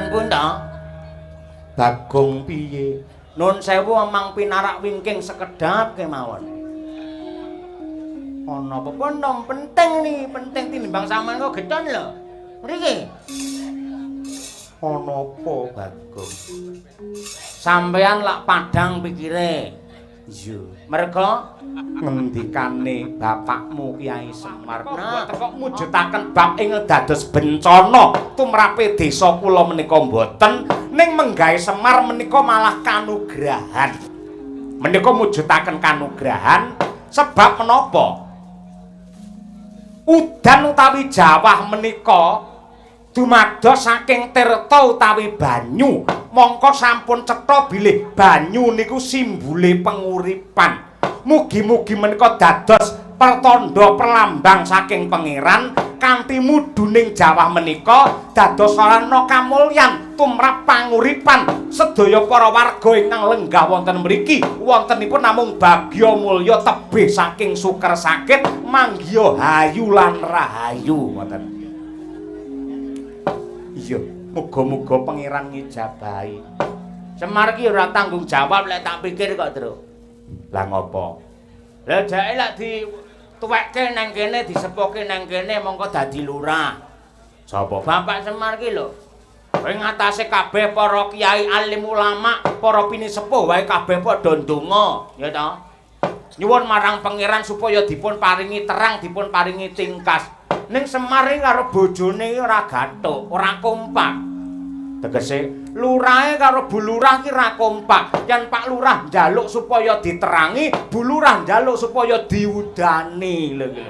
Nuwun pun to. Bagong piye? Nun sewu amang pinarak wingking sekedap kemawon. Ana apa nom penting nih, penting tinimbang sampean kok geton lho. Mriki. Ana apa Bagong? Sampean lak padhang pikire. Iya. Merga Ngendikane bapakmu Kyai Semar kok mujudaken bab ing dados bencana tumrape desa kula menika mboten ning menggawe Semar menika malah kanugrahan. Menika mujudaken kanugrahan sebab menapa? Udan utawi jawah menika dumados saking tirta utawi banyu. Mongko sampun cetha bilih banyu niku simbole penguripan. Mugi-mugi menika dados pertanda perlambang saking pangeran kanthi mudhuning jawah menika dados sarana kamulyan tumrap panguripan sedaya para warga ingkang lenggah wonten mriki wontenipun namung bagya mulya tebih saking suker sakit manggya hayu lan rahayu wonten. Iya, muga-muga pangeran ngijabahi. Semar ki ora tanggung jawab lek tak pikir kok, Tru. Lah ngopo? Lah jake lek dituwekke nang kene disepuke nang kene mongko dadi lurah. Sapa? Bapak Semar ki lho. Ing ngatasé kabeh para kiai alim ulama, para pinisepuh wae kabeh padha ndonga, ya ta. Nyuwun marang pangeran supaya dipun paringi terang, dipun paringi tingkas. Ning Semar iki karo bojone ora gathuk, ora kompak. Tegese lurahe karo Bu Lurah ki ra kompak. Yen Pak Lurah njaluk supaya diterangi, Bu Lurah njaluk supaya diudani lho iki.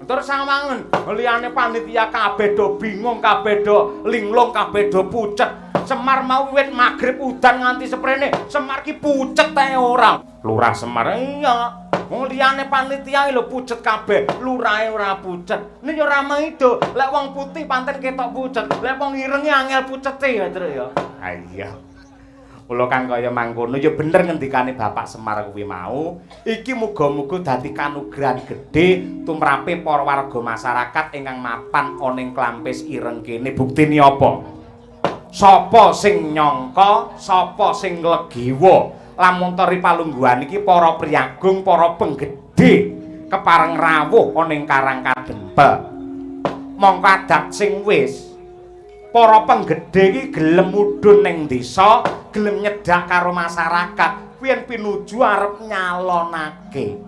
Terus sawangen liyane panitia kabeh do bingung, kabeh do linglung, kabeh do pucet. Semar mau wiwit magrib udan nganti seprene, Semar ki pucet ae ora. Lurah Semar iya. Wong liyane panitia lho pucet kabeh, lurahe ora pucet. Nek ya ora maido, lek wong putih panten ketok pucet, lek wong irenge angel pucete ya, Tru ya. Ha iya. Kula kang kaya mangkono ya bener ngendikane Bapak Semar kuwi mau. Iki muga-muga dadi kanugrahan gedhe tumrape para warga masyarakat ingkang mapan ana ing Klampis ireng kene. Buktine apa? Sapa sing nyangka, sapa sing legiwa. Lamun teri palungguhan iki para priyagung, para penggedhe kepareng rawuh ana ing Karang Kadempel. Mongko adat sing wis para penggedhe iki gelem mudhun ning desa, gelem nyedak karo masyarakat, yen pinuju arep nyalonake.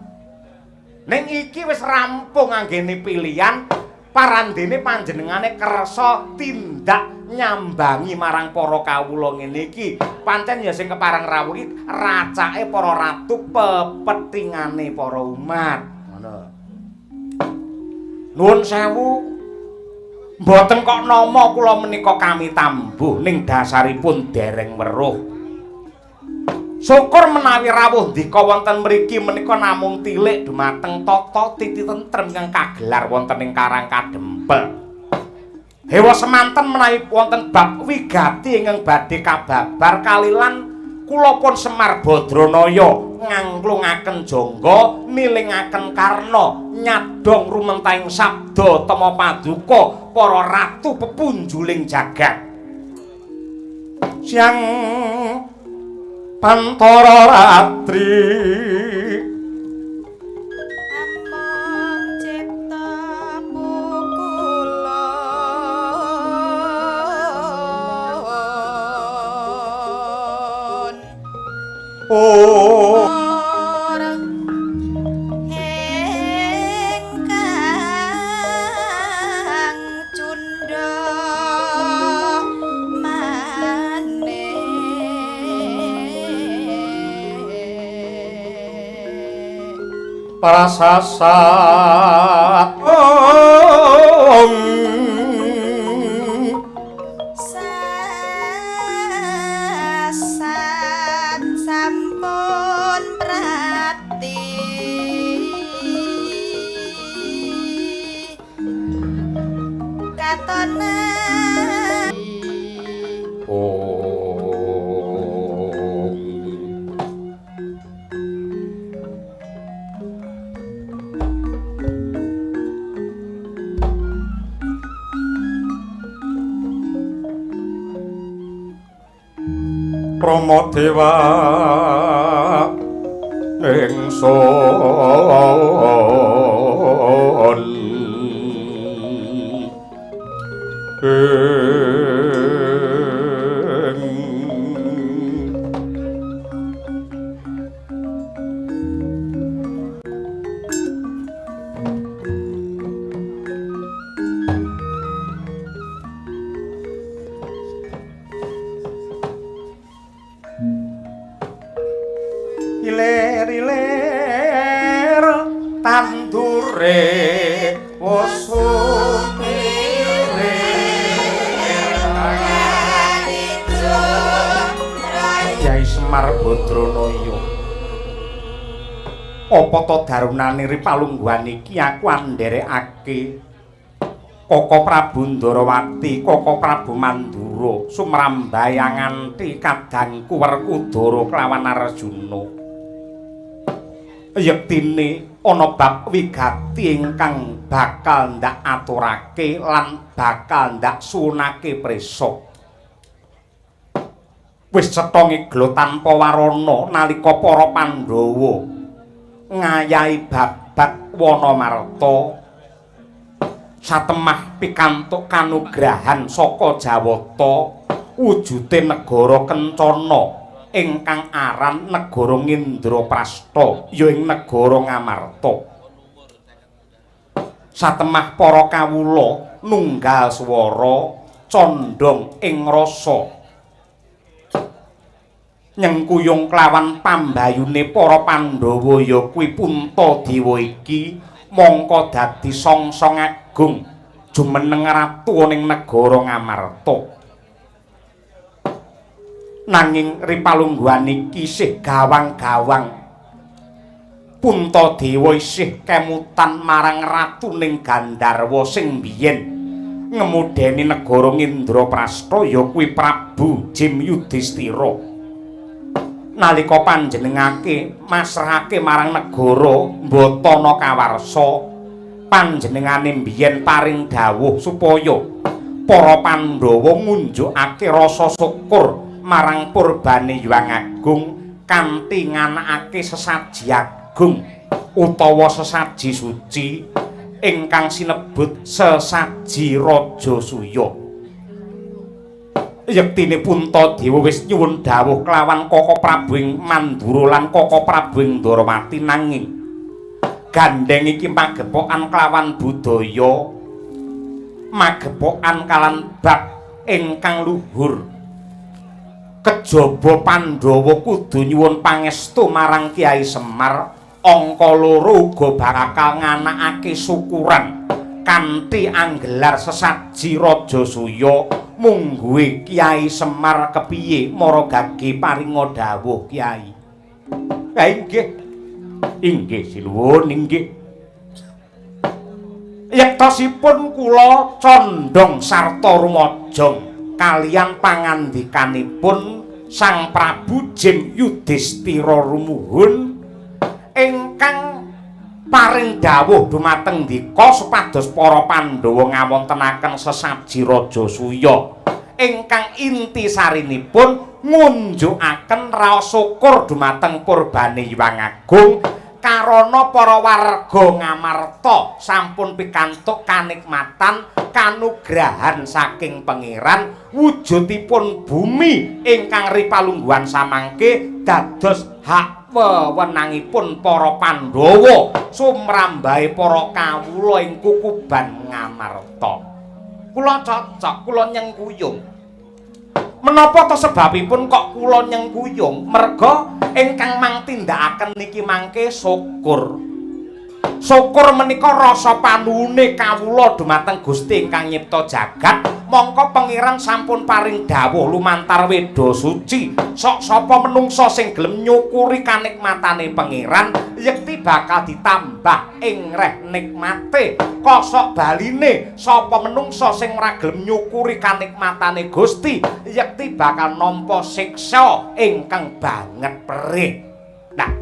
Ning iki wis rampung anggene pilihan, parandene panjenengane kersa tindak nyambangi marang para kawula ngene iki. Pancen ya sing kepareng rawuh iki racake para ratu, pepetingane para umat. Ngono. Nuwun sewu. Mboten kok nama kula menika kami tambuh ning dasaripun dereng weruh. Syukur menawi rawuh ndika wonten mriki menika namung tilik dumateng tata titi tentrem kang kagelar wonten ing Karang Kadempel. Hewa semanten menawi wonten bab wigati ingkang badhe kababar kalilan kula pun Semar Badranaya ngangklungaken jangga milingaken karna nyadong rumentahing sabda tama paduka para ratu pepunjuling jagat. Siang Pantara Ratri among cipta pukulon oh ingkang cundha prasasat sasat sampun prati katonan Rama Dewa iler-iler tandure wasumire Kyai Semar Badranaya apa to darunane ripalungguhan iki aku andherekake Koko Prabu Ndarawati, Koko Prabu Mandura, sumrambayang nganti kadangku Werkudara kelawan Arjuna. Yektine ana bab wigati ingkang bakal ndak aturake lan bakal ndak sunake prisa. Wis cetha ngeglo tanpa warana nalika para Pandhawa ngayahi babat Wanamarta. Satemah pikantuk kanugrahan saka Jawata wujude negara Kencana ingkang aran negara Ngendraprastha ya ing negara Ngamarta. Satemah para kawula nunggal swara condhong ing rasa nyengkuyung klawan pambayune para Pandhawa ya kuwi Puntadewa iki mongko dadi songsong agung jumeneng ratu ning negara Ngamarta. Nanging ripalungguhan iki isih gawang-gawang. Puntadewa isih kemutan marang ratu ning Gandharwa sing biyen ngemudeni negara Ngendraprastha ya kuwi Prabu Jim Yudhistira. Nalika panjenengake masrahake marang negara Mbatana Kawarsa, panjenengane mbiyen paring dawuh supaya para Pandhawa ngunjukake rasa syukur marang purbane Hyang Agung kanthi nganakake sesaji agung utawa sesaji suci ingkang sinebut sesaji Rajasuya. Yektine Puntadewa wis nyuwun dawuh kelawan Koko Prabu Mandura lan Koko Prabu Ndarawati nanging gandeng iki magepokan kelawan budaya magepokan kalan bab ingkang luhur. Kejaba Pandhawa kudu nyuwun pangestu marang Kyai Semar angka loro uga bakal nganakake syukuran kanthi anggelar sesaji Rajasuya. Mungguhe Kyai Semar kepiye mara gage paringa dawuh Kyai. Ha inggih. Inggih sinuwun inggih. Yektosipun kula condhong sarta rumajang kaliyan pangandikanipun Sang Prabu Jim Yudhistira rumuhun ingkang paring dawuh dumateng ndika supados para Pandhawa ngawontenaken sesaji Rajasuya ingkang intisarinipun ngunjukaken raos syukur dumateng purbane Hyang Agung karana para warga Ngamarta sampun pikantuk kanikmatan kanugrahan saking pangeran wujudipun bumi ingkang ripalungguhan samangke dados hak wewenangipun para Pandhawa sumrambahe para kawula ing kukuban Ngamarta. Kula cocok, kula nyengkuyung. Menapa to sebabipun kok kula nyengkuyung? Merga ingkang mangtindakaken niki mangke syukur. Syukur menika rasa panuwune kawula dumateng Gusti ingkang nyipta jagat. Mongko pangeran sampun paring dawuh lumantar Weda Suci, sok sapa menungsa sing gelem nyukuri kanikmatane pangeran yekti bakal ditambah ing reh nikmate. Kosok baline sapa menungsa sing ora gelem nyukuri kanikmatane Gusti yekti bakal nampa siksa ingkang banget perih. Nah,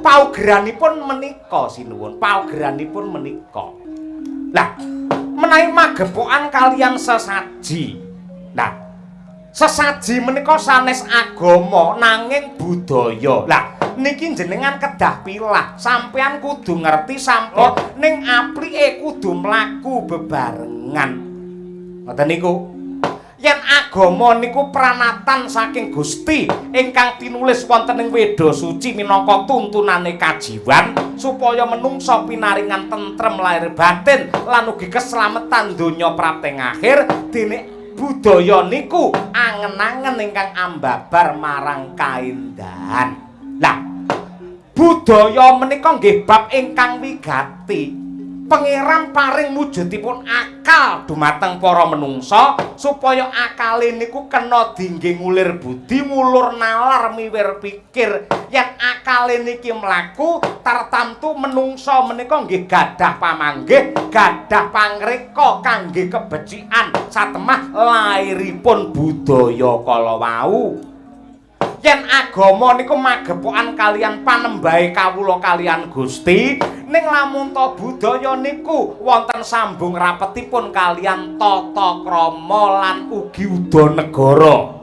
paugeranipun menika sinuwun, paugeranipun menika. Lah, menawi magepokan kaliyan sesaji. Nah, Sesaji menika sanes agama nanging budaya. Lah niki jenengan kedah pilah, sampean kudu ngerti sampun ning aplike kudu mlaku bebarengan. Ngoten niku. Yen agama niku pranatan saking Gusti ingkang tinulis wonten ing Weda Suci minangka tuntunane kajiwan supaya menungsa pinaringan tentrem lahir batin lan ugi keslametan donya prapting akhir dene budaya niku angen-angen ingkang ambabar marang kaendahan. Lah budaya menika nggih bab ingkang wigati. Pangeran paring wujudipun akal dumateng para menungsa supaya akale niku kena dingge ngulir budi mulur nalar miwir pikir. Yen akale niki mlaku tartamtu menungsa menika nggih gadah pamanggih, gadah pangreka kangge kebecikan satemah lairipun budaya kala wau. Yen agama niku magepokan kalian panembahe kawula kalian Gusti, ning lamun ta budaya niku wonten sambung rapetipun kalian tata krama lan ugi udanegara.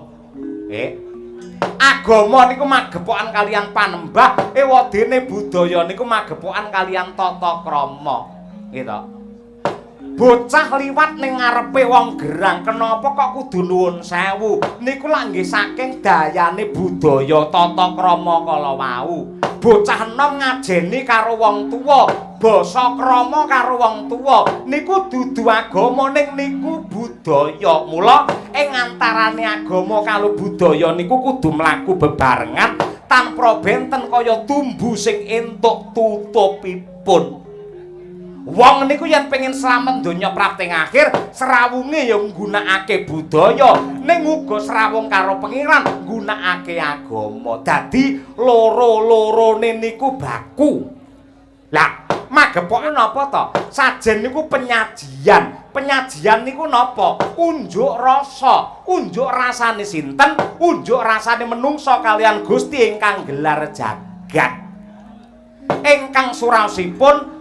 Agama niku magepokan kalian panembah, ewadene budaya niku magepokan kalian tata krama. Gitu. Bocah liwat ning ngarepe wong gerang, kenapa kok kudu nuwun sewu? Niku lak nggih saking dayane budaya tata krama kala wau. Bocah enom ngajeni karo wong tuwa, basa krama karo wong tuwa. Niku dudu agama ning niku budaya. Mula ing antarane agama karo budaya niku kudu mlaku bebarengan tanpa benten kaya tumbu sing entuk tutupipun. Wong niku yen pengen slamet donya prapting akhir, serawunge ya nggunakake budaya, ning uga serawung karo pengiran nggunakake agama. Dadi loro-lorone niku baku. Lah, magepoke napa to? Sajen niku penyajian. Penyajian niku napa? Unjuk rasa. Unjuk rasane sinten? Unjuk rasane menungsa kalian Gusti ingkang gelar jagat. Ingkang suraosipun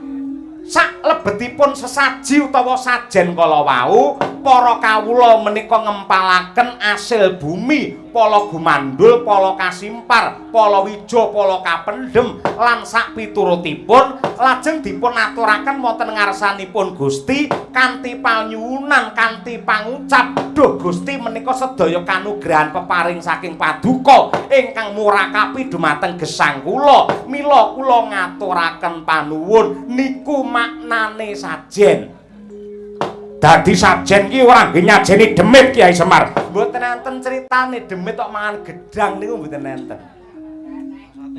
sak lebetipun sesaji utawa sajen kala wau para kawula menika ngempalaken asil bumi, pala gumandul, pala kasimpar, pala wija, pala kapendhem lan sak piturutipun lajeng dipun aturaken wonten ngarsanipun Gusti kanthi panyuwunan, kanthi pangucap, duh Gusti menika sedaya kanugrahan peparing saking paduka ingkang murakapi dumateng gesang kula, mila kula ngaturaken panuwun niku maknane sajen. Dadi sajen ki ora nggih nyajeni demit Kyai Semar. Mboten enten critane demit kok mangan gedang niku mboten enten.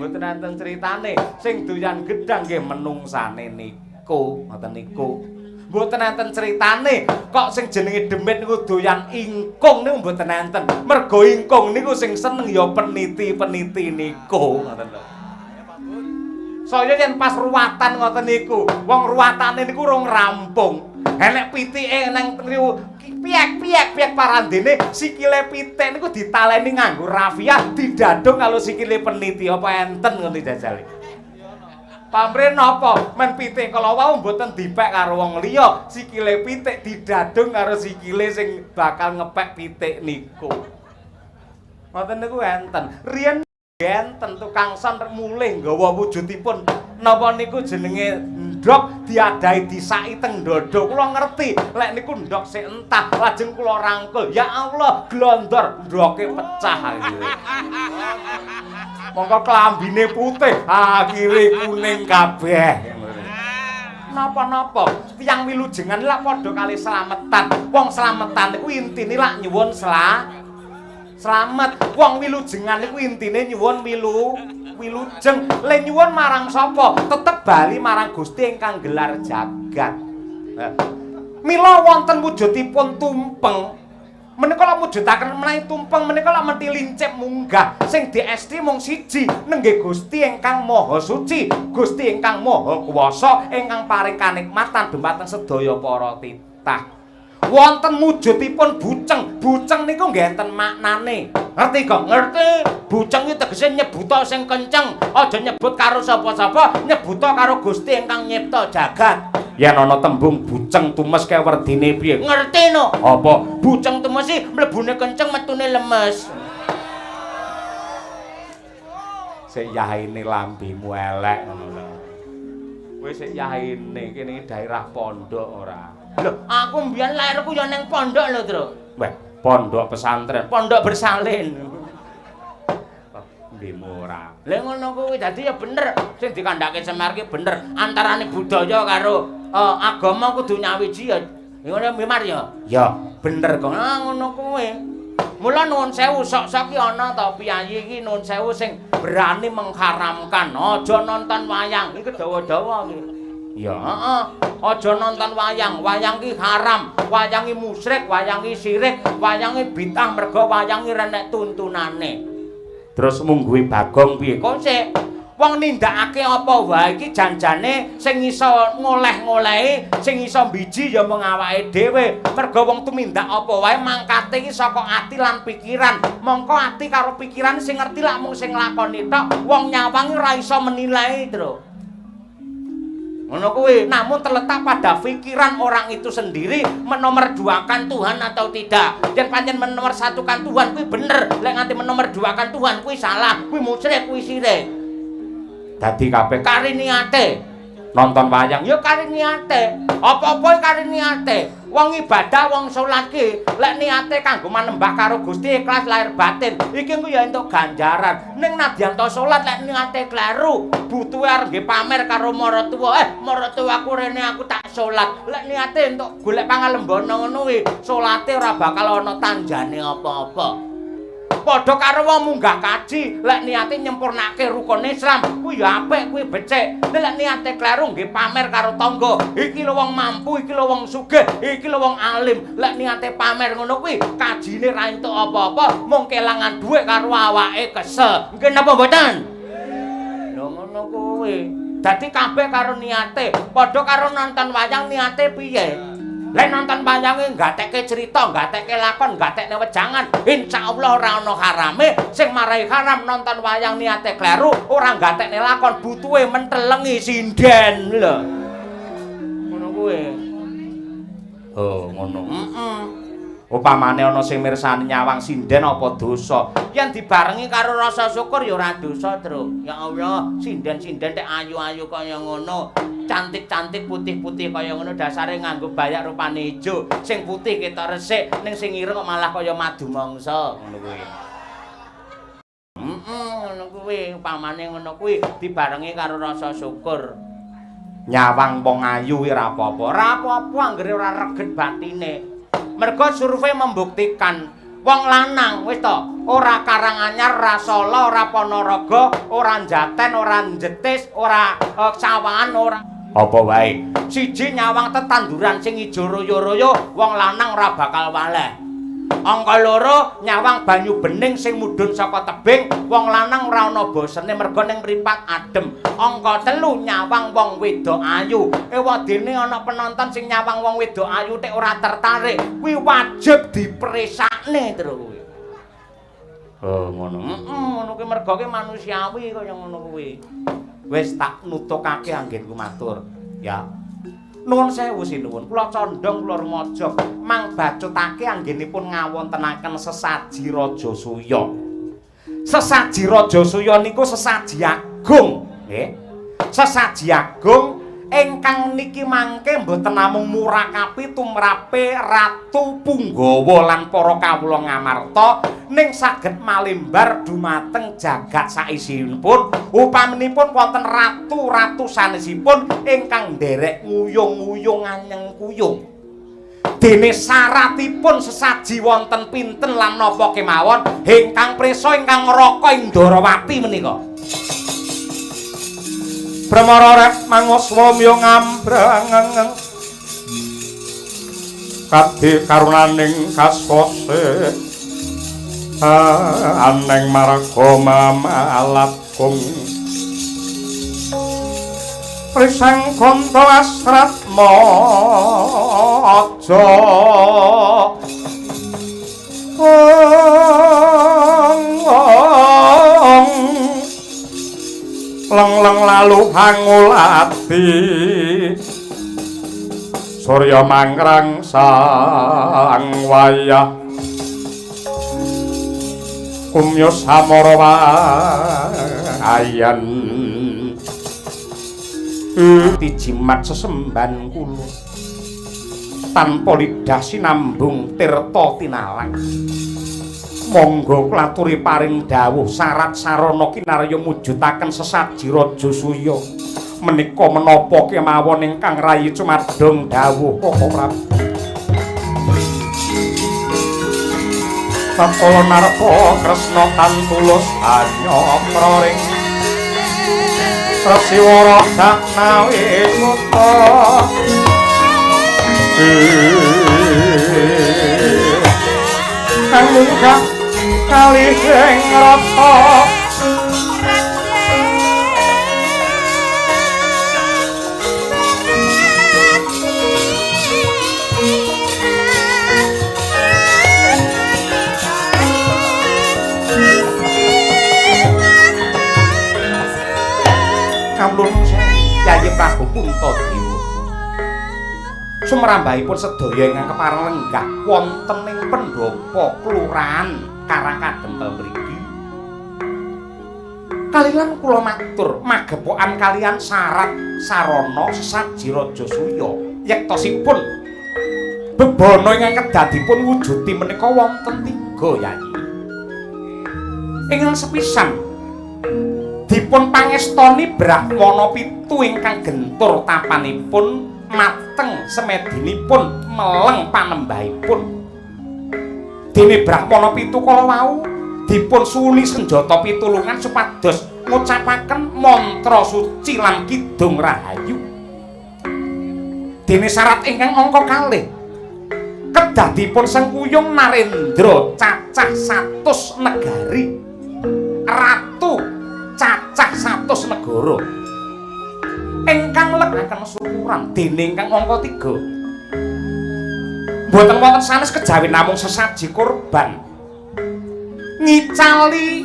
Mboten enten critane. Sing doyan gedang nggih menungsane niku, ngoten niku. Mboten enten critane kok sing jenenge demit niku doyan ingkung niku mboten enten. Mergo ingkung niku sing seneng ya peniti-peniti niku, ngoten lho. Saya yen pas ruwatan ngoten niku, wong ruwatane niku rung rampung. Enek pitike nang niku piyak-piyak parandene sikile pitik niku ditaleni nganggo rafia didadung kalau sikile peniti apa enten ngono jajale. Pamrih napa men pitik kala wau mboten dipek karo wong liya, sikile pitik didadung karo sikile sing bakal ngepek pitik niku. Ngoten niku enten. Riyen enten tukang san mulih nggawa wujudipun napa niku jenenge ndok diadahi disaki teng ndodho. Kula ngerti lek niku ndok sik entah lajeng kula rangkul. Ya Allah, glondor ndoke pecah akhire. Monggo klambine putih, akhire kuning kabeh. Napa-napa tiyang wilujengan lak padha kali slametan. Wong slametan niku intine lak nyuwun slamet. Wong wilujengan niku intine nyuwun wilujeng. Le nyuwun marang sapa? Tetep bali marang Gusti ingkang gelar jagat. Mila wonten wujudipun tumpeng. Menika lak mujudaken menawi tumpeng menika lak menti lincip munggah. Sing diesti mung siji, nenggih Gusti ingkang Maha Suci, Gusti ingkang Maha Kuwasa, ingkang paring kanikmatan dumateng sedaya para titah. Wonten wujudipun buceng. Buceng niku nggih enten maknane. Ngerti kok? Ngerti. Buceng iki tegese nyebuta sing kenceng. Aja nyebut karo sapa-sapa, nyebuta karo Gusti ingkang nyipta jagat. Yen ana tembung buceng tumes kaya werdine piye? Ngerti no. Apa? Buceng tumes sih mlebune kenceng metune lemes. Sik yaine lambimu elek ngono lho. Kowe sik yaine kene iki daerah pondok ora. Lho, aku mbiyen lairku ya ning pondok lho, Tru. Weh, pondok pesantren. Pondok bersalin. Mbimu ora. Lah ngono kuwi dadi ya bener sing dikandhake Semar ki bener. Antarane budaya karo agama kudu nyawiji ya. Ngono Memar ya. Ya, Bener kok. Ngono kuwi. Mula nuwun sewu sok-sok ki ana ta piyayi iki nuwun sewu sing berani mengharamkan aja nonton wayang. Iki dawa-dawa iki. Ya, heeh. Aja nonton wayang. Wayang ki haram. Wayang ki musyrik, wayang ki syirik, wayang ki bid'ah mergo wayang ki renek tuntunane. terus mungguhi Bagong piye? Kok sik wong nindakake apa wae iki janjane sing iso ngoleh-ngolehi, sing iso biji ya mung awake dhewe. Mergo wong tumindak apa wae mangkate iki saka ati lan pikiran. Mongko ati karo pikiran sing ngerti lak mung sing nglakoni tok. Wong nyawang ora iso menilai, Tru. Ngono kuwi, namun terletak pada pikiran orang itu sendiri menomorduakan Tuhan atau tidak. Yen pancen menomorsatukan Tuhan kuwi bener, lek nganti menomorduakan Tuhan kuwi salah, kuwi musyrik, kuwi syirik. Dadi kabeh Kari niate nonton wayang ya kari niate. Apa-apa kari niate. Wong ibadah, wong salat ki lek niate kanggo manembah karo Gusti ikhlas lahir batin, iki ku ya entuk ganjaran. Ning nadyanto salat lek niate kleru, butuhe arep nggih pamer karo maratuwa. Maratuwaku rene aku tak salat. Lek niate entuk golek pangalembono ngono kuwi, salate ora bakal ana tanjane apa-apa. Padha karo wong munggah kaji, lek niate nyempurnake rukun Islam, kuwi ya apik, kuwi becik. Lek niate kleru nggih pamer karo tangga. Iki lho wong mampu, iki lho wong sugih, iki lho wong alim. Lek niate pamer ngono kuwi, kajine ra entuk apa-apa, mung kelangan dhuwit karo awake kesel. Nggih napa mboten? Lho ngono kuwi. Dadi kabeh karo niate, padha karo nonton wayang niate piye? Lek nonton wayange nggatekke cerita, nggatekke lakon, nggatekne wejangan, insyaallah ora ana harame. Sing marai haram nonton wayang niate kleru, ora nggatekne lakon, butuhe mentelengi sinden lho. Ngono kuwi. oh ngono Heeh. upamane ana sing mirsani nyawang sinden apa dosa Yen dibarengi karo rasa syukur ya ora dosa, Tru. Ya Allah, sinden-sinden tek ayu-ayu kaya ngono. Cantik-cantik putih-putih kaya ngono dasare nganggo bayak rupane ijo. Sing putih ketok resik, ning sing ireng kok malah kaya madu mangsa. Ngono kuwi. Ngono kuwi, upamane ngono kuwi dibarengi karo rasa syukur. nyawang wong ayu ora apa-apa Ora apa-apa anggere ora reget batine. Mergo survei membuktikan wong lanang wis to, ora Karanganyar, ora Solo, ora Ponorogo, ora Njaten, ora Jetis, ora Sawangan, ora apa wae siji nyawang tetanduran sing ijo royo-royo, wong lanang ora bakal waleh. Angka loro nyawang banyu bening sing mudhun saka tebing, wong lanang ora ana bosene mergo ning mripat adem. Angka telu nyawang wong wedok ayu. Ewadene ana penonton sing nyawang wong wedok ayu tek ora tertarik, kuwi wajib diperesakne terus kuwi. oh ngono Ngono kuwi mergo ki manusiawi kaya ngono kuwi. wis tak nutukake anggenku matur ya nuwun sewu sinuwun kula condong kula remaja mang bacutake anggenipun ngawontenaken sesaji Raja Suya. Sesaji Raja Suya niku sesaji agung nggih. Sesaji agung ingkang niki mangke mboten namung murakapi tumrape Ratu Punggawa lan para kawula ngamarta ning saged malimbar dumateng jagat saisinipun upaminipun wonten ratu-ratu sanesipun ingkang nderek nguyung-nguyung anyeng kuyung. Dene syaratipun sesaji wonten pinten lan napa kemawon ingkang prisa ingkang ngraka Indrawati menika. Pramara rek mangoswamya ngambrang kadhe karunaning kasose aneng marga mamalatkum prisang kanta asrat maja leng-leng lalu hangulati Surya mangrang sang wayah kumyo samara wayan dijimat sesemban kula tanpa lidah sinambung tirta tinalang monggo klaturi paring dawuh syarat sarana kinarya mujudaken sesaji raja suya menika menapa kemawon ingkang rayi cumadong dawuh Koko Prabu Sampala narpa Kresna kantulus anyakra ring Resiwara daknawi kutha kang munggah kalih ing rata Kamlun Yayi Prabu Puntadewa sumrambahipun sedaya ingkang kepareng lenggah wonten ing pendopo kelurahan Karangkadempel mriki kalilan kula matur magepokan kalian syarat sarana sesaji raja suya yektosipun bebana ingkang kedadipun wujudi menika wonten 3 Yayi ingkang sepisan dipun pangestoni Brahmana pitu ingkang gentur tapanipun mateng semedinipun meleng panembahipun dene Brahmana pitu kala wau dipun suwuni senjata pitulungan supados ngucapaken mantra suci lan kidung rahayu dene syarat ingkang angka kalih kedah dipun sengkuyung Narendra cacah 100 negari ratu cacah 100 negara ingkang legaken syukuran dene ingkang angka 3 mboten wonten sanes kejawi namung sesaji kurban ngicali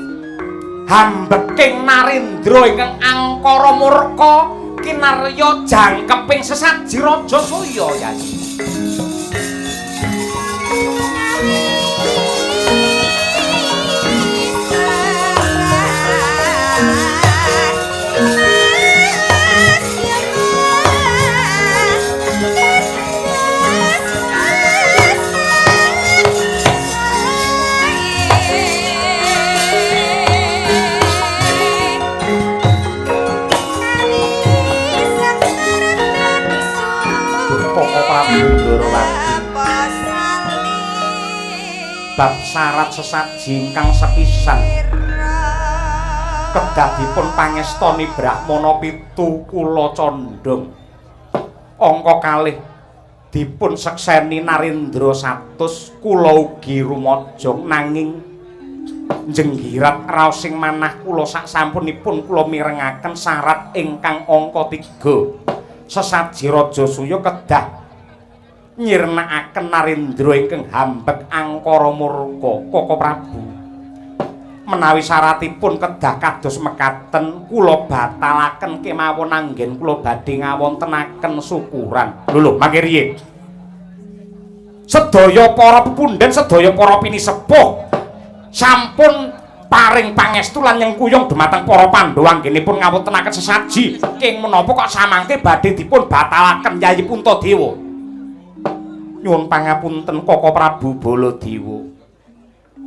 hambeking Narendra ingkang angkara murka kinarya jangkeping sesaji raja suya Yayi bab syarat sesaji ingkang sepisan kedah dipun pangestoni Brahmana pitu kula condong angka kalih dipun sekseni Narendra 100 kula ugi rumaja nanging jenggirat raosing manah kula saksampunipun kula mirengaken syarat ingkang angka 3 sesaji raja suya kedah nyirnakaken Narendra ingkang hambek angkara murka Koko Prabu menawi syaratipun kedah kados mekaten kula batalaken kemawon anggen kula badhe ngawontenaken syukuran lho mangke riye sedaya para pepundhen sedaya para pinisepuh sampun paring pangestu lan nyengkuyung dumateng para Pandhawa anggenipun ngawontenaken sesaji ing menapa kok samangke badhe dipun batalaken Yayi Puntadewa nyuwun pangapunten Koko Prabu Baladewa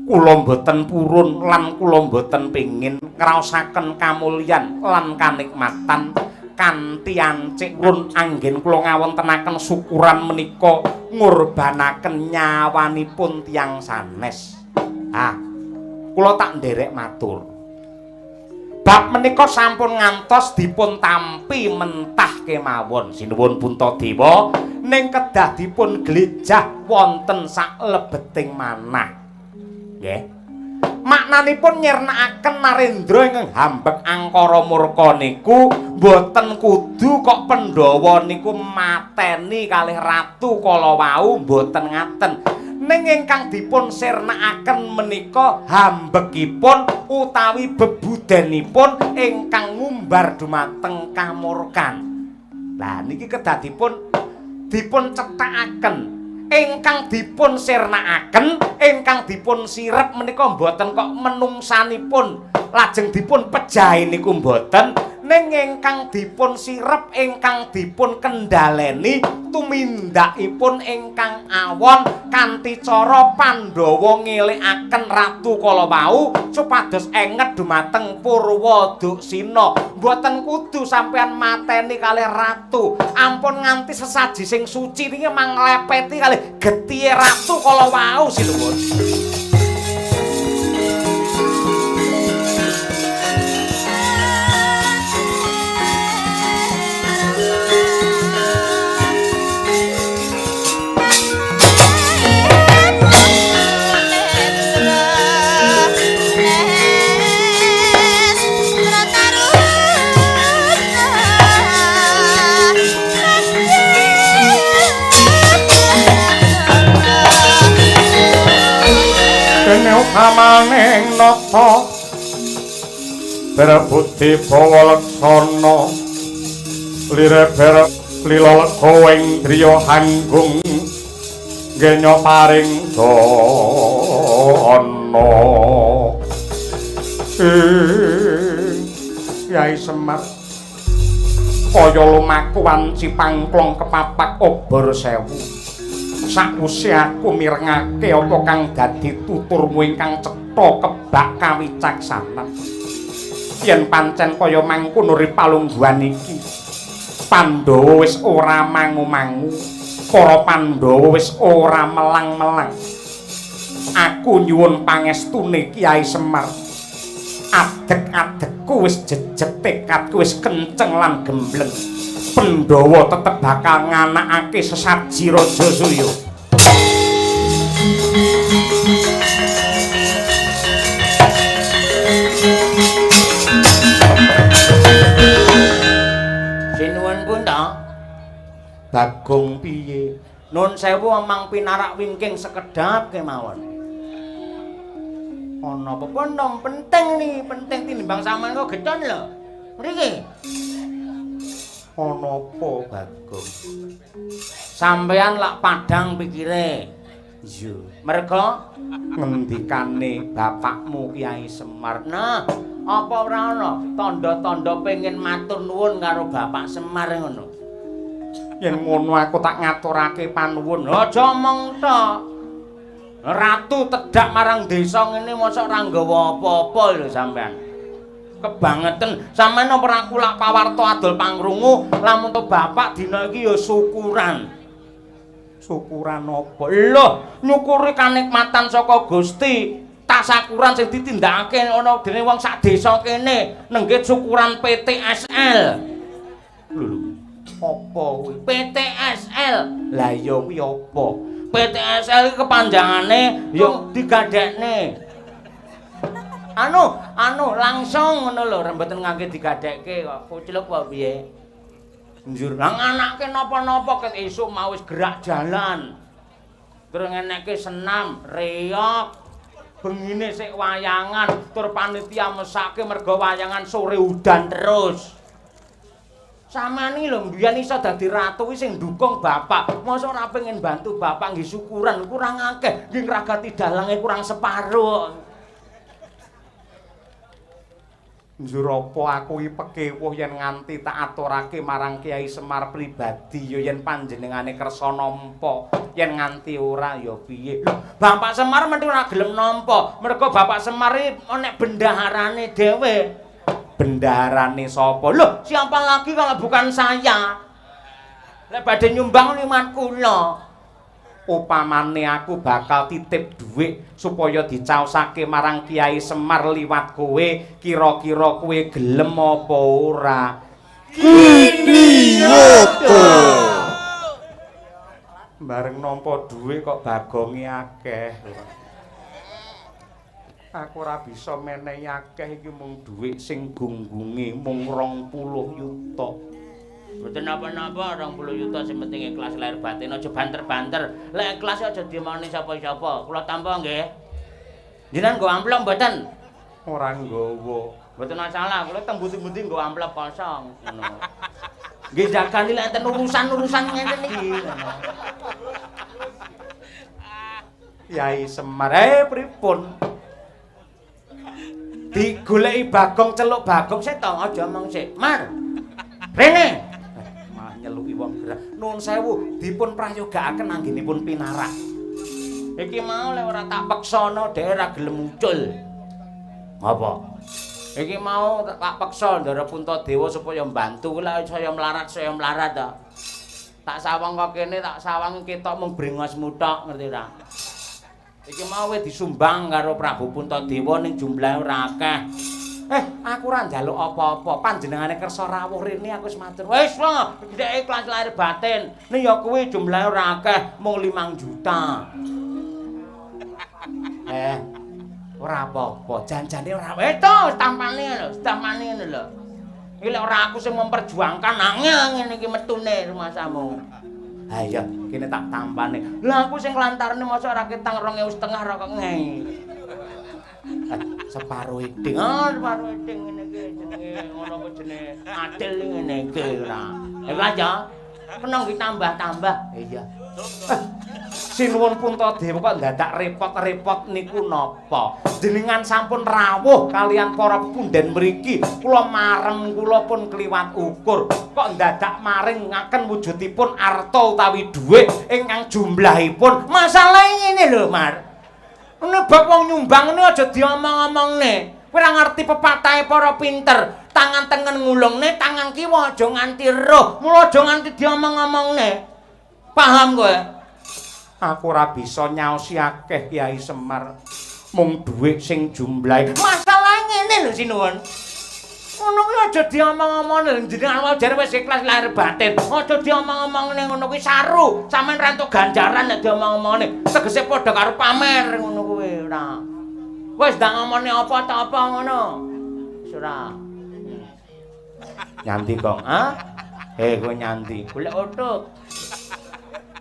kula mboten purun lan kula mboten pengin ngraosaken kamulyan lan kanikmatan kanthi ancik run anggen kula ngawontenaken syukuran menika ngurbanaken nyawanipun tiyang sanes kula tak nderek matur bab menika sampun ngantos dipun tampi mentah kemawon sinuwun Puntadewa ning kedah dipun glejah wonten saklebeting manah nggih maknanipun nyirnakaken Narendra ingkang hambek angkara murka niku boten kudu kok Pandhawa niku mateni kalih ratu kala wau boten ngaten ning ingkang dipun sirnakaken menika hambekipun utawi bebudenipun ingkang ngumbar dumateng kamurkan. Lah niki kedadipun dipun cethakaken, ingkang dipun sirnakaken, ingkang dipun sirep menika mboten kok menungsanipun lajeng dipun pejahi niku mboten, ning ingkang dipun sirep, ingkang dipun kendhaleni tumindakipun ingkang awon kanthi cara Pandhawa ngelikaken ratu kala wau supados enget dumateng Purwa Duksina. Mboten kudu sampeyan mateni kalih ratu, ampun nganti sesaji sing suci niki manglepeti kalih getihé ratu kala wau sinuwun. Amaning nata berebudi bawa laksana lireber lila lega ing driya hanggung ngenya paring dana Kyai Semar kaya lumaku wanci pangklong kepapak obor sewu. Sakwise aku mirengake apa kang dadi tuturmu ingkang cetha kebak kawicaksanan. Yen pancen kaya mangkono ripalungguhan iki, Pandhawa wis ora mangu-mangu, para Pandhawa wis ora melang-melang. Aku nyuwun pangestune Kyai Semar. Adeg-adegku wis jejet, tekadku wis kenceng lan gembleng. Pandhawa tetep bakal nganakake sesaji Raja Surya. Sinuwun pun ta? Bagong piye? Nun sewu amang pinarak wingking sekedap kemawon. Ana apa pondong penting nih, penting tinimbang sampean kok gecon lho. Mriki. Ana apa Bagong? Sampeyan lak padhang pikire. Iya, merga ngendikane bapakmu Kyai Semar. Nah, apa ora ana tanda-tanda pengin matur nuwun karo Bapak Semar ngono? Yen ngono aku tak ngaturake panuwun. Aja omong tok. Ratu tedhak marang desa ngene mosok ora nggawa apa-apa lho sampean. Kebangetan sampean ora kulak pawarta adol pangrungu lamun to bapak dina iki ya syukuran. Syukuran apa? Lho, nyukuri kanikmatan saka Gusti. Tasakuran sing ditindakake ana dening wong sak desa kene, nenggih syukuran PTSL. Lho, apa kuwi? PTSL. Lah ya kuwi apa? PTSL iki kepanjangane ya digadekne. Anu langsung ngono lho, mboten ngangge digadekke kok. Kucluk apa piye? Njur nang anake napa-napa ket esuk mau wis gerak jalan. Terus ngenekke senam, reog. Bengine sik wayangan, tur panitia mesake merga wayangan sore udan terus. Sampeyan iki lho mbiyen iso dadi ratu iki sing ndukung bapak. Mosok ora pengen bantu bapak nggih syukuran kurang akeh, nggih ngragati dalange kurang separo. Njur apa aku iki pekewuh yen nganti tak aturake marang Kyai Semar pribadi ya yen panjenengane kersa nampa, yen nganti ora ya piye. Bapak Semar mesti ora gelem nampa, merga Bapak Semar iki nek bendaharane dhewe. Bendaharane sapa? Loh, siapa lagi kalau bukan saya? Lek badhe nyumbang liwat kula. Upamane aku bakal titip dhuwit supaya dicaosake marang Kyai Semar liwat kowe, kira-kira kowe gelem apa ora? Kiniyoto. Bareng nampa dhuwit kok bagonge akeh. Aku ora bisa menehi akeh iki mung dhuwit sing gunggunge mung 20 yuta. Mboten napa-napa 20 yuta sing penting ikhlas lahir batin aja banter-banter. Lek ikhlas aja dimoni sapa-sapa. Kula tampa nggih. Jenengan nggo amplop mboten? Ora nggawa. Mboten masalah, kula teng buti-buti nggo amplop kosong ngono. Nggih jagani lek enten urusan-urusan ngene iki. Yai Semar, pripun? Digoleki Bagong celuk Bagong sik to, aja omong sik. Mar. Rene. Malah nyeluki wong gerah. Nuwun sewu, dipun prayogakaken anggenipun pinarak. Iki mau lek ora tak peksana dhek ora gelem muncul. Apa? Iki mau tak peksa Ndara Puntadewa supaya mbantu lek saya melarat to. Tak sawang kok kene tak sawang ketok mung brengosmu tok, ngerti ora? Iki mau wis disumbang karo Prabu Puntadewa ning jumlahe ora akeh. Aku ora njaluk apa-apa. Panjenengane kersa rawuh rene aku wis matur. Wis lho, dhek ikhlas lahir batin. Ning ya kuwi jumlahe ora akeh, mung 5 juta. Ora apa-apa, janjane ora. To, tampane ngene lho. Iki lek ora aku sing memperjuangkan angel ngene iki metune rumasamu. Ha iya, kene tak tampane. Lah aku sing lantarane mosok ora ketang 2.500 ra kok ngei. Separo eding. Separo eding ngene iki jenenge ngono apa jenenge adil ngene iki ora. Lha aja. Kena ditambah-tambah. Iya. Sinuwun Puntadewa kok dadak repot-repot niku napa? Jenengan sampun rawuh kalian para punden mriki. Kula marem kula pun kliwat ukur. Kok dadak maring ngaken wujudipun arta utawi dhuwit ingkang jumlahipun masalah ngene lho, Mar. Nebak wong nyumbang ini aja diomong-omongne. Kowe ora ngerti pepatahe para pinter. Tangan tengen ngulungne, tangan kiwa aja nganti roh. Mula aja nganti diomong-omongne. Paham kowe? Aku ora bisa nyaosi akeh Kyai Semar. Mung dhuwit sing jumlahe. Masalah ngene lho sinuwun. Ngono kuwi aja diomong-omongne. Jenengan wae jare wis ikhlas lahir batin. Aja diomong-omongne ngono kuwi saru. Sampeyan ra entuk ganjaran nek diomong-omongne. Tegese padha karo pamer ngono kuwi ora. Wis ndak ngomongne apa ta apa ngono. Wis ora. Nyanti kok, ha? Kowe nyanti, golek otuk.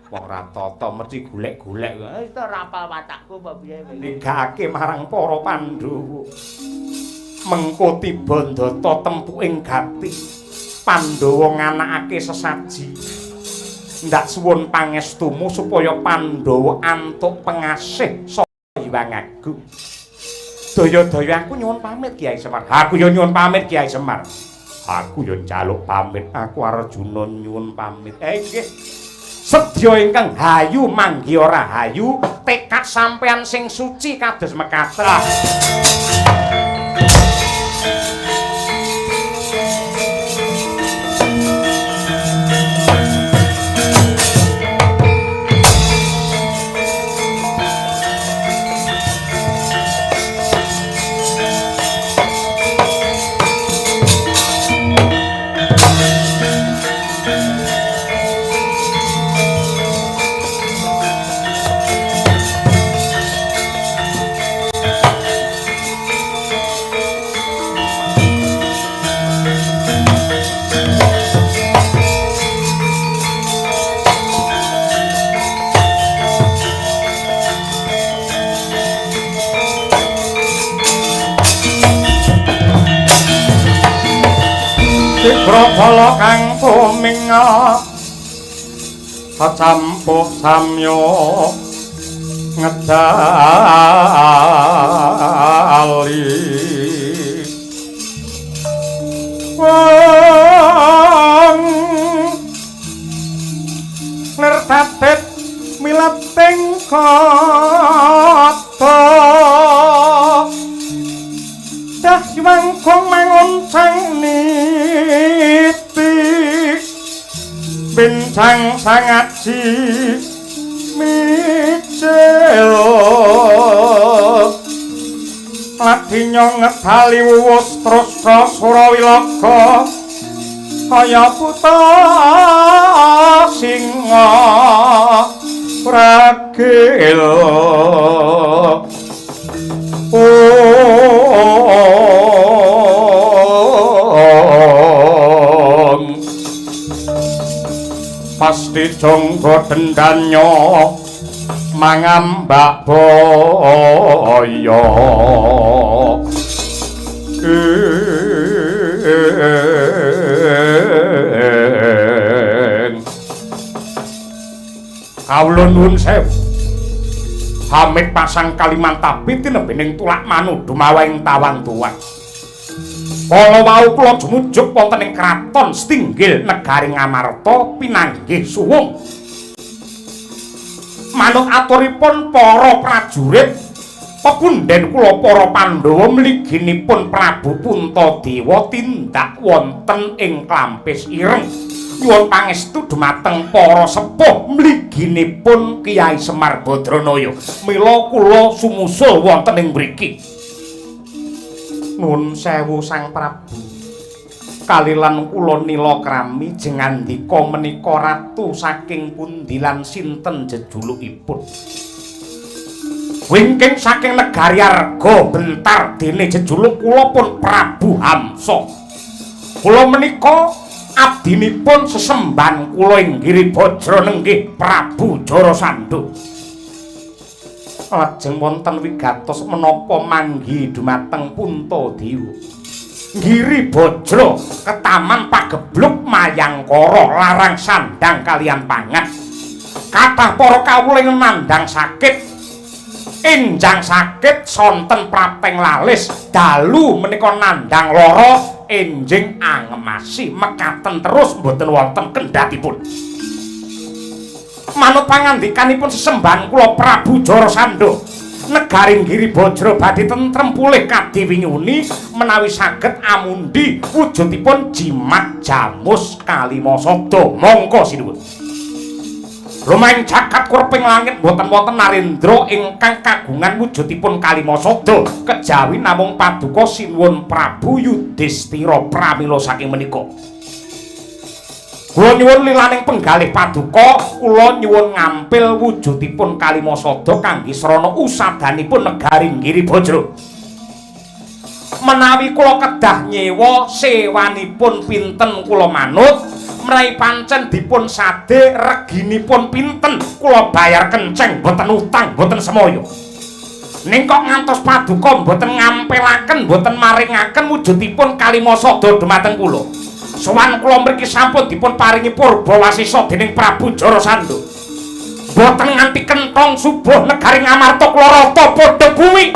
Wong ra tata mesti golek-golek. Wis ta rapal watakku apa piye kowe. Nigake marang para Pandhawa. Mengko tiba ndata tempuking gati. Pandhawa nganakake sesaji. Ndak suwun pangestumu supaya Pandhawa antuk pengasih saka Hyang Agung. Daya-daya aku nyuwun pamit Kyai Semar. Aku ya nyuwun pamit Kyai Semar. Aku ya njaluk pamit. Aku Arjuna nyuwun pamit. Nggih. Sedya ingkang hayu manggi ora hayu, tekad sampean sing suci kados mekaten. Prabala kang puminga kacampuh samya ngedali wong nertatet milating kata dah wangkung manguncang niti bincang sangat si micelo ladinya ngedali wuwus terus Surawilaga kaya puta singa ragil pasti jonggo dendanya mangambak boyo Kawula nuwun sewu. Hamid pasang Kalimantapi tinebening tulak manu dumawahing tawang tuwak. Kala wau kula jumujuk wonten ing kraton Stinggil negari Ngamarta pinanggih suwung. Manut aturipun para prajurit pepundhen kula para Pandhawa mliginipun Prabu Puntadewa tindak wonten ing Klampis Ireng. Nyuwun pangestu dumateng para sepuh mliginipun Kyai Semar Badranaya. Mila kula sumusul wonten ing mriki. Nuwun sewu Sang Prabu. Kalilan kula nila krami jengandika menika ratu saking pundi lan sinten jejulukipun. Wingking saking negari Arga Bentar dene jejuluk kula pun Prabu Hamsa. Kula menika abdinipun sesemban kula inggih Bajra nenggih Prabu Jarasandha. Lajeng wonten wigatos menapa manggi dumateng Puntadewa. Giri Bajra ketaman pagebluk Mayangkara larang sandang kalian pangan. Kathah para kawula ing nandhang sakit. Enjang sakit sonten prapteng lalis dalu menika nandhang lara enjing angemasi mekaten terus mboten wonten kendhatipun. Manut pangandikanipun sesembahan kula Prabu Jarasandha, negari Giri Bajra badhe tentrem pulih kadiwinyuni menawi saged amundi wujudipun jimat Jamus Kalimasada. Monggo sinuwun. Lumaing jagat kurping langit boten wonten narendra ingkang kagungan wujudipun Kalimasada kejawi namung paduka sinuwun Prabu Yudhistira pramila saking menika. Kula nyuwun lilaning penggalih paduka, kula nyuwun ngampil wujudipun Kalimasada kangge srana usadanipun negari Giri Bajra. Menawi kula kedah nyewa sewanipun pinten kula manut, menawi pancen dipun sade reginipun pinten kula bayar kenceng boten utang boten semaya. Ning kok ngantos paduka boten ngampilaken boten maringaken wujudipun Kalimasada dumateng kula. Sowan kula mriki sampun dipun paringi purba wasisa dening Prabu Jarasandha. Boten nganti kentong subuh negari Ngamarta kula rata padha bumi.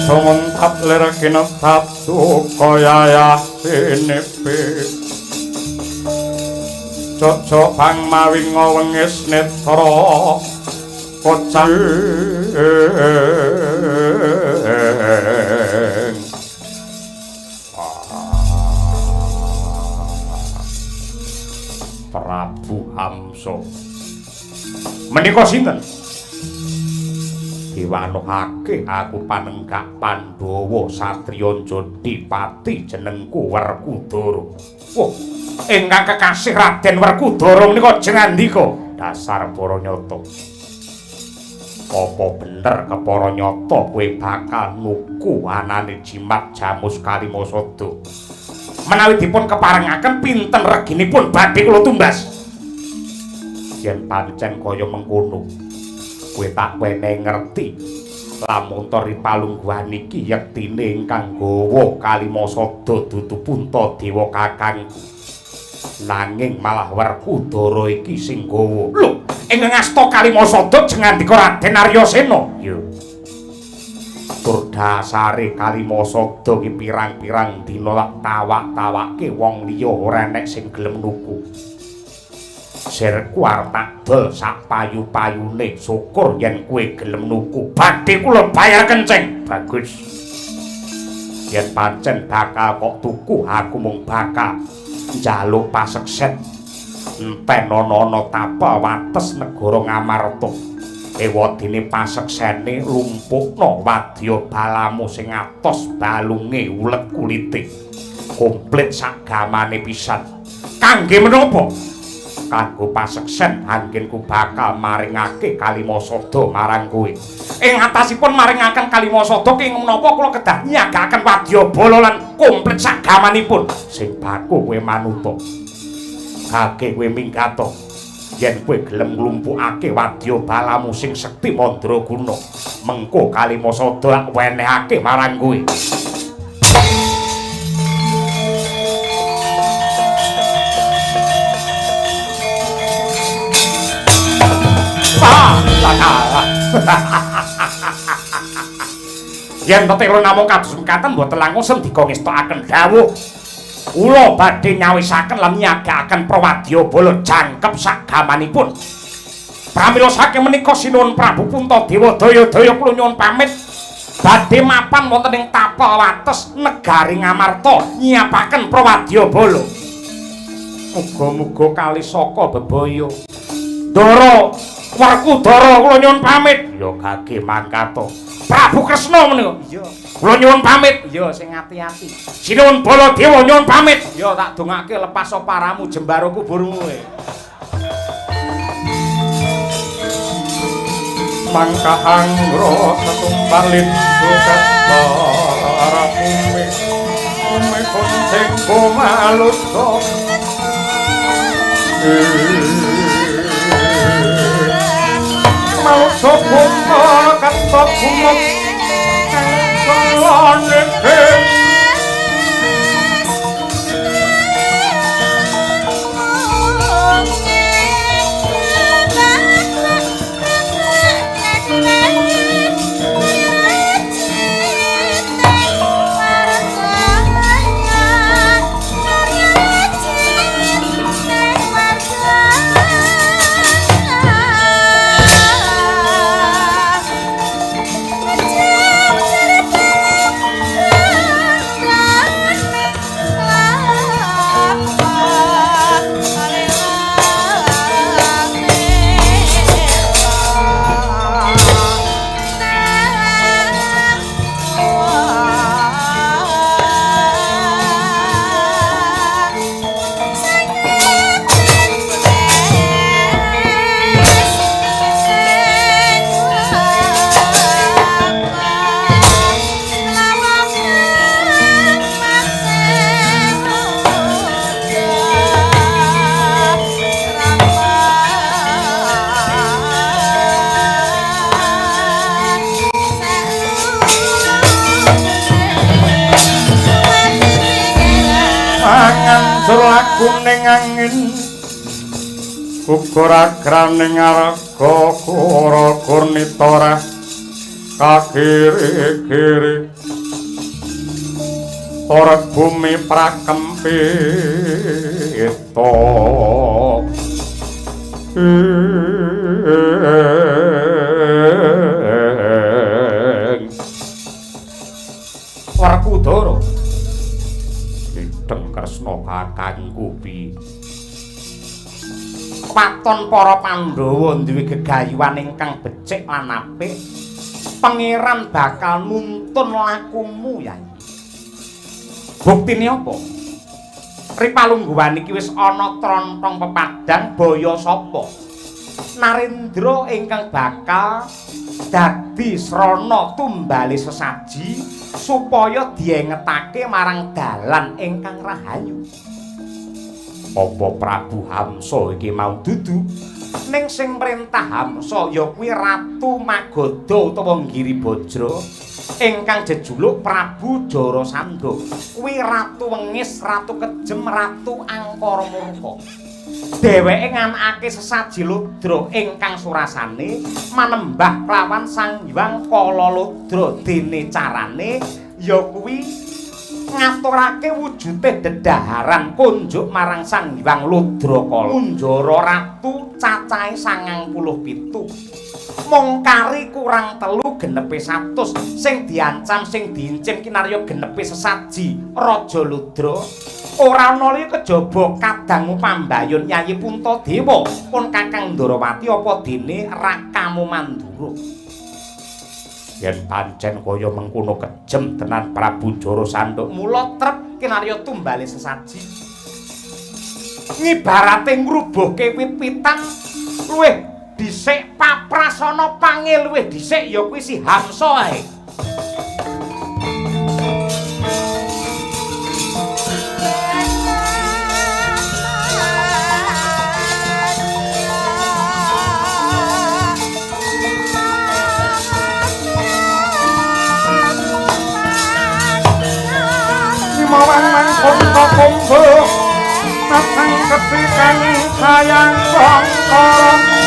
Songon tatler kinatap sukaya sinepe cocok pang mawing ngawengis netra kocang Prabu Hamsa menika sinten? Diwanuhake aku panenggak Pandhawa satriya Jodipati jenengku Werkudara. Wah, ingkang kekasih Raden Werkudara menika jengandika dasar Paranyata. Apa bener Keparanyata kowe bakal nuku anane jimat Jamus Kalimasada? Menawi dipun keparengaken pinten reginipun badhe kula tumbas? Yen pancen kaya mengkono, kowe tak wene ngerti lamun tori palungguhan iki yektine ingkang gawa Kalimasada dudu Puntadewa kakangku, nanging malah Werkudara iki sing gawa. Lho, ing ngasta Kalimasada jengandika Raden Aryasena. Yo. Tur dasare Kalimasada iki pirang-pirang dina tawak-tawake wong liya ora enek sing gelem nuku. Sirku arep tak dol sak payu-payune, syukur yen kowe gelem nuku. Badhe kula bayar kenceng. Bagus. Yen pancen bakal kok tuku, aku mung bakal njaluk paseksen enten ana tapa wates negara Ngamarta. Ewadene paseksene lumpukna wadya balamu sing atos balunge ulet kulite. Komplit sak gamane pisan. Kangge menapa? Kanggo paseksen anggenku bakal maringake Kalimasada marang kowe. ing atasipun maringaken Kalimasada ing menapa kula kedah nyagaken wadyabala lan komplit sagamanipun. Sing baku kowe manuta. Kake kowe mingkata. Yen kowe gelem nglumpukake wadyabalamu sing sekti mandraguna, mengko Kalimasada wenehake marang kowe. Yen tetelo namung kados mekaten mboten langkung sendika ngestakaken dawuh. Kula badhe nyawisaken lan nyagakaken prawadyabala jangkep sagamanipun. Pramila saking menika sinuwun Prabu Puntadewa daya-daya kula nyuwun pamit badhe mapan wonten ing tapel wates negari Ngamarta nyiapaken prawadyabala. Muga-muga kali saka bebaya. Ndara Werkudara kula nyuwun pamit. Ya kake mangkata. Prabu Kresna menika. Iya. Kula nyuwun pamit. Iya sing ati-ati. Sinuwun Baladewa nyuwun pamit. Ya tak dongake lepas paramu jembaro kuburmu kowe. Mangkahang rasa tumbalin bukat para bumi. Bumi kuncing kumaluto. Mau sopung katok kumuk kalane kuning angin gugur agraning arga kura kurnitora kakiri-kiri ora bumi prakempita Werkudara Kresna kakangku pi. Paton para Pandhawa duwe gegayuhan ingkang becik lan apik. Pangeran bakal nuntun lakumu, Yai. Buktine apa? Ripalungguhan iki wis ana trontong pepadang baya sapa? Narendra ingkang bakal dadi srana tumbale sesaji supaya diengetake marang dalan ingkang rahayu. Apa Prabu Hamsa iki mau dudu ning sing perintah Hamsa ya kuwi Ratu Magoda utawa Giribajra ingkang jejuluk Prabu Jarasandha. Kuwi ratu wengis, ratu kejem, ratu angkara murka. Dheweke nganakake sesaji ludra ingkang surasane manembah klawan Sang Hyang Kalaludra. Dene carane ya kuwi ngaturake wujude dedaharan kunjuk marang Sang Hyang Ludrakala. Kunjara ratu cacahe 97. Mung kari kurang 3 genepe 100 sing diancam sing diincim kinarya genepe sesaji Raja Ludra. Ora ana li kejaba kadangmu pambayun Yayi Puntadewa pun Kakang Ndarawati apa dene Rakamu Mandura. Yen pancen kaya mengkono kejem tenan Prabu Jarasandha mula trep kinarya tumbale sesaji. Ngibarate ngrubuhke wit-witan luwih dhisik paprasana pangil luwih dhisik ya kuwi si Hamsa ae. Mawang mangkon kumpul Matang kepikan sayang bangkong